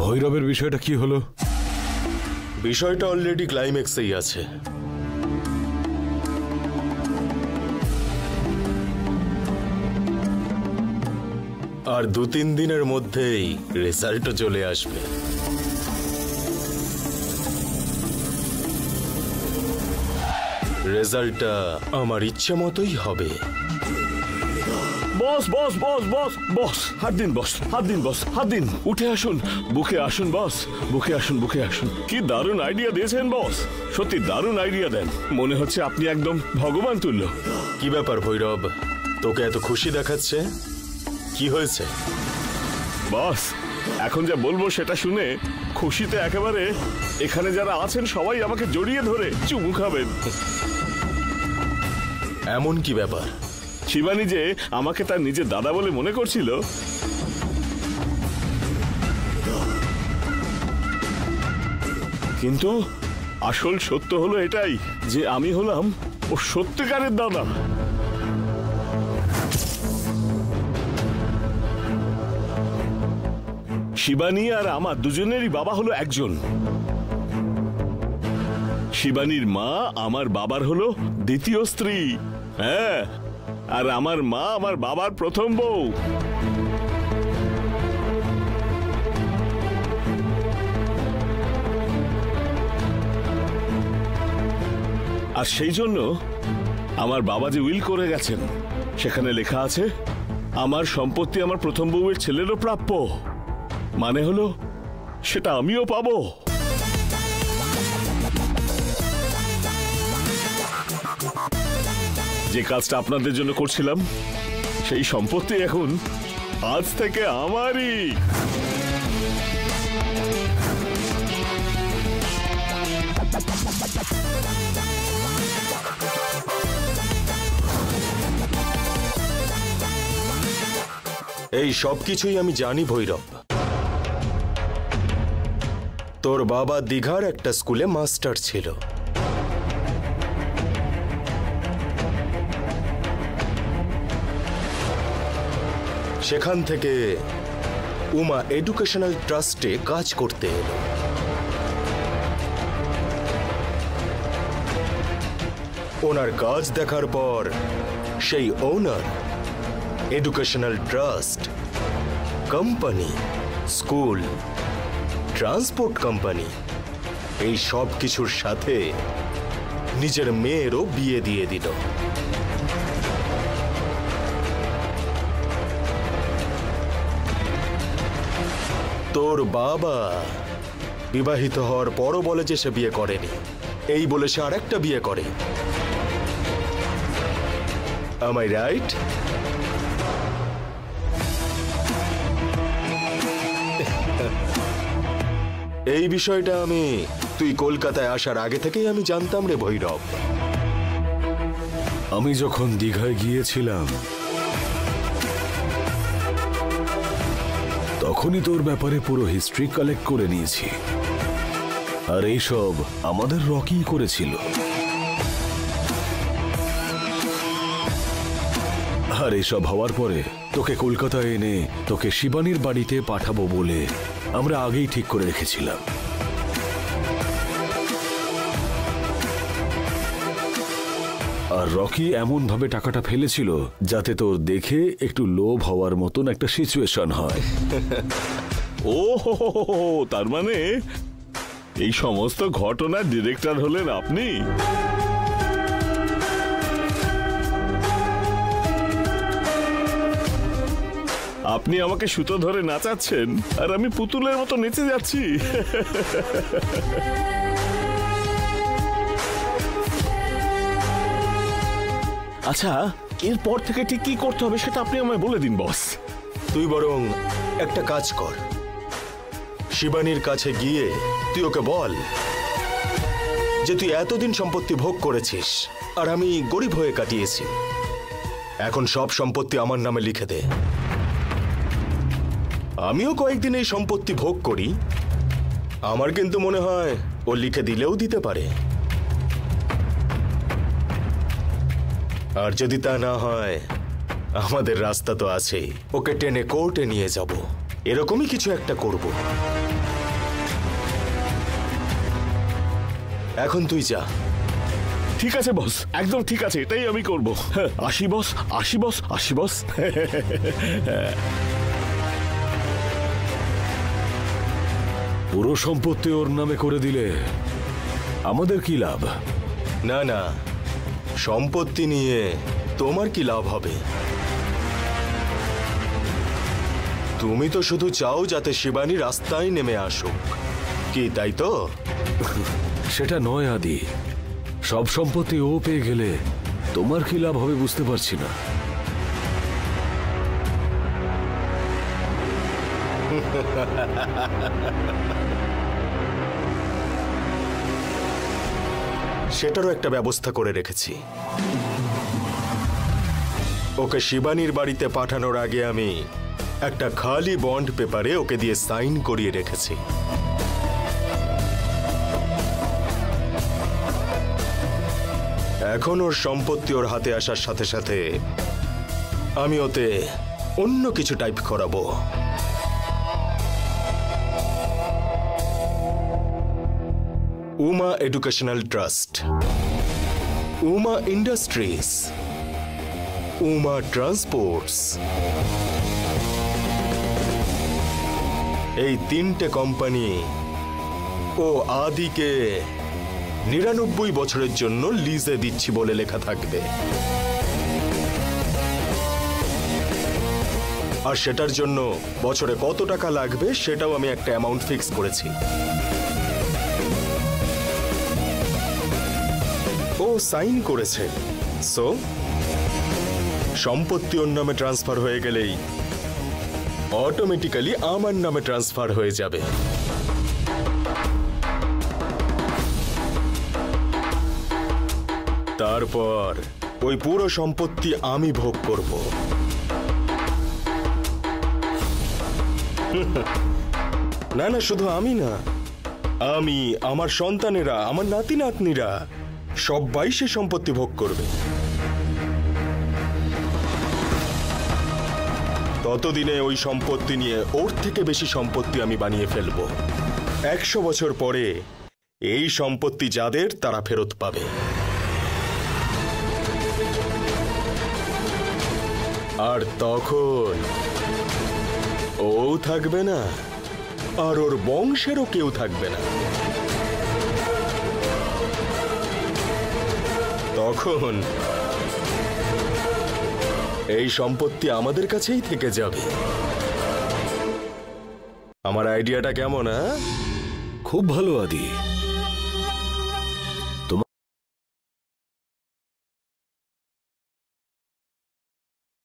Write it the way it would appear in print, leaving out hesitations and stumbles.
ভৈরবের বিষয়টা কি হলো? বিষয়টা অলরেডি ক্লাইম্যাক্সেই আছে। আর 2-3 দিনের মধ্যেই রেজাল্টও চলে আসবে। রেজাল্টটা আমার ইচ্ছে মতোই হবে। বস বস বস বস বস, হাত দিন বস, হাত দিন বস, হাত দিন। উঠে আসুন, বুকে আসুন বস, বুকে আসুন, বুকে আসুন। কি দারুণ আইডিয়া দিয়েছেন বস, সত্যি দারুণ আইডিয়া দেন। মনে হচ্ছে আপনি একদম ভগবান তুল্য। কি ব্যাপার ভৈরব, তোকে এত খুশি দেখাচ্ছে? কি হয়েছে? বস, এখন যা বলবো সেটা শুনে খুশিতে একেবারে এখানে যারা আছেন সবাই আমাকে জড়িয়ে ধরে চুমু খাবেন। এমন কি ব্যাপার? শিবানী যে আমাকে তার নিজের দাদা বলে মনে করছিল, কিন্তু আসল সত্য হলো এটাই যে আমি হলাম ও সত্যিকারের দাদা। শিবানী আর আমার দুজনেরই বাবা হলো একজন। শিবানীর মা আমার বাবার হলো দ্বিতীয় স্ত্রী। হ্যাঁ, আর আমার মা আমার বাবার প্রথম বউ। আর সেই জন্য আমার বাবা যে উইল করে গেছেন সেখানে লেখা আছে আমার সম্পত্তি আমার প্রথম বউয়ের ছেলেরও প্রাপ্য। মানে হলো সেটা আমিও পাবো। যে কাজটা আপনাদের জন্য করছিলাম সেই সম্পত্তি এখন আজ থেকে আমারই। এই সব কিছুই আমি জানি ভৈরব। তোর বাবা দীঘার একটা স্কুলে মাস্টার ছিল। সেখান থেকে উমা এডুকেশনাল ট্রাস্টে কাজ করতে এলো। ওনার কাজ দেখার পর সেই ওনার educational trust, company, school, transport company এই সব কিছুর সাথে নিজের মেয়েরও বিয়ে দিয়ে দিল। তোর বাবা বিবাহিত হওয়ার পরও বলে যে সে বিয়ে করেনি, এই বলে সে আরেকটা বিয়ে করে। Am I right? এই বিষয়টা তুই কলকাতায় আসার আগে থেকেই আমি জানতাম রে ভৈরব। আমি যখন দীঘায় গিয়েছিলাম তখনই তোর ব্যাপারে পুরো হিস্ট্রি কালেক্ট করে নিয়েছি। আর এইসব আমাদের রকি করেছিল। আর এসব হওয়ার পরে তোকে কলকাতায় এনে তোকে শিবানীর বাড়িতে পাঠাবো বলে আমরা আগেই ঠিক করে রেখেছিলাম। আর রকি এমন ভাবে টাকাটা ফেলেছিল যাতে তোর দেখে একটু লোভ হওয়ার মতন একটা সিচুয়েশন হয়। ও তার মানে এই সমস্ত ঘটনার ডিরেক্টর হলেন আপনি? আপনি আমাকে সুতো ধরে নাচাচ্ছেন আর আমি পুতুলের মতো নেচে যাচ্ছি। আচ্ছা, এরপর থেকে ঠিক কি করতে হবে সেটা আপনি আমায় বলে দিন বস। তুই বরং একটা কাজ কর, শিবানীর কাছে গিয়ে তুই ওকে বল যে তুই এতদিন সম্পত্তি ভোগ করেছিস আর আমি গরিব হয়ে কাটিয়েছি, এখন সব সম্পত্তি আমার নামে লিখে দে। আমিও কয়েকদিন এই সম্পত্তি ভোগ করি, আমার কিন্তু মনে হয় ও লিখে দিলেও দিতে পারে। আর যদি তা না হয় আমাদের রাস্তা তো আছেই, ওকে টেনে কোর্টে নিয়ে যাব। এরকমই কিছু একটা করব। এখন তুই যা। ঠিক আছে বস, একদম ঠিক আছে, এটাই আমি করব। আসি বস, আসি বস, আসি বস। পুরো সম্পত্তি ওর নামে করে দিলে আমাদের কি লাভ? না না, সম্পত্তি নিয়ে তোমার কি লাভ হবে? তুমি তো শুধু চাও যাতে শিবানী রাস্তায় নেমে আসুক, কি তাই তো? সেটা নয় আদি, সব সম্পত্তি ও পেয়ে গেলে তোমার কি লাভ হবে বুঝতে পারছি না। সেটারও একটা ব্যবস্থা করে রেখেছি। ওকে শিবানীর বাড়িতে পাঠানোর আগে আমি একটা খালি বন্ড পেপারে ওকে দিয়ে সাইন করিয়ে রেখেছি। এখন ওর সম্পত্তি ওর হাতে আসার সাথে সাথে আমি ওতে অন্য কিছু টাইপ করাবো। Uma educational trust, Uma industries, Uma transports, এই তিনটে কোম্পানি ও আদিকে ৯৯ বছরের জন্য লিজে দিচ্ছি বলে লেখা থাকবে। আর সেটার জন্য বছরে কত টাকা লাগবে সেটাও আমি একটা অ্যামাউন্ট ফিক্স করেছি। ও সাইন করেছে, সো সম্পত্তি ওর নামে ট্রান্সফার হয়ে গেলেই অটোমেটিক্যালি আমার নামে ট্রান্সফার হয়ে যাবে। তারপর ওই পুরো সম্পত্তি আমি ভোগ করব। না না, শুধু আমি না, আমি, আমার সন্তানেরা, আমার নাতি নাতনিরা সবাই সে সম্পত্তি ভোগ করবে। ততদিনে ওই সম্পত্তি নিয়ে ওর থেকে বেশি সম্পত্তি আমি বানিয়ে ফেলবো। ১০০ বছর পরে এই সম্পত্তি যাদের তারা ফেরত পাবে। আর তখন ও থাকবে না, আর ওর বংশেরও কেউ থাকবে না। তখন এই সম্পত্তি আমাদের কাছেই থেকে যাবে। আমার আইডিয়াটা কেমন? খুব ভালো আদি।